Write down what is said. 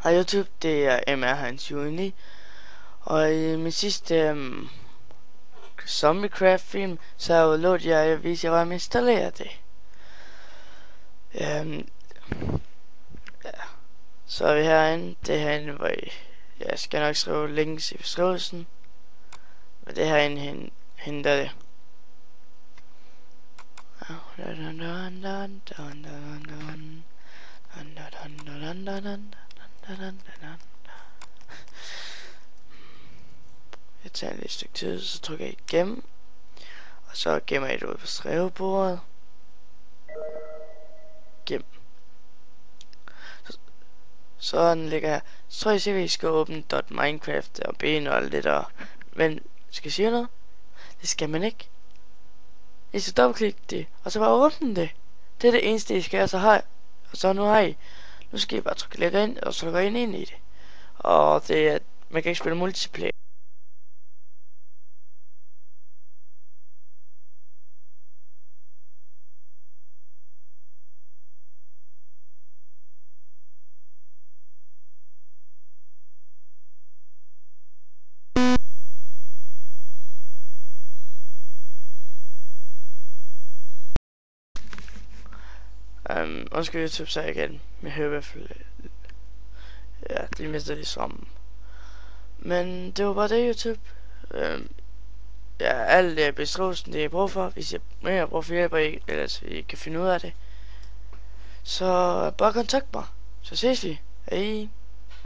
Hej YouTube, det er MR Hans Juni, og i min sidste Zombiecraft film, så lovede jeg at vise jer, hvordan man installerer det. Ja. Så er vi herinde, det er herinde, hvor jeg skal nok skrive links i beskrivelsen, og det herinde henter det. Jeg tager et stykke tid, så trykker jeg igennem, og så gemmer jeg det ud på skrivebordet. Gem. Så den ligger her. Så tror jeg sikkert, at I skal åbne .minecraft og ben og alt det der. Men skal jeg sige noget? Det skal man ikke. I skal dobbeltklikke det, og så bare åbne det. Det er det eneste, I skal, og så nu har I. Nu skal I bare trykke ind, og så går I ind i det. Og det er, man kan ikke spille multiplayer. Undskyld YouTube, så igen. Jeg hører i hvert fald, ja, det mister det sammen. Men det var bare det, YouTube. Ja, alt det beskrivelsen, det jeg bruger for, hvis jeg mere bruger for hjælp, ellers I kan finde ud af det. Så bare kontakt mig, så ses vi. Hej.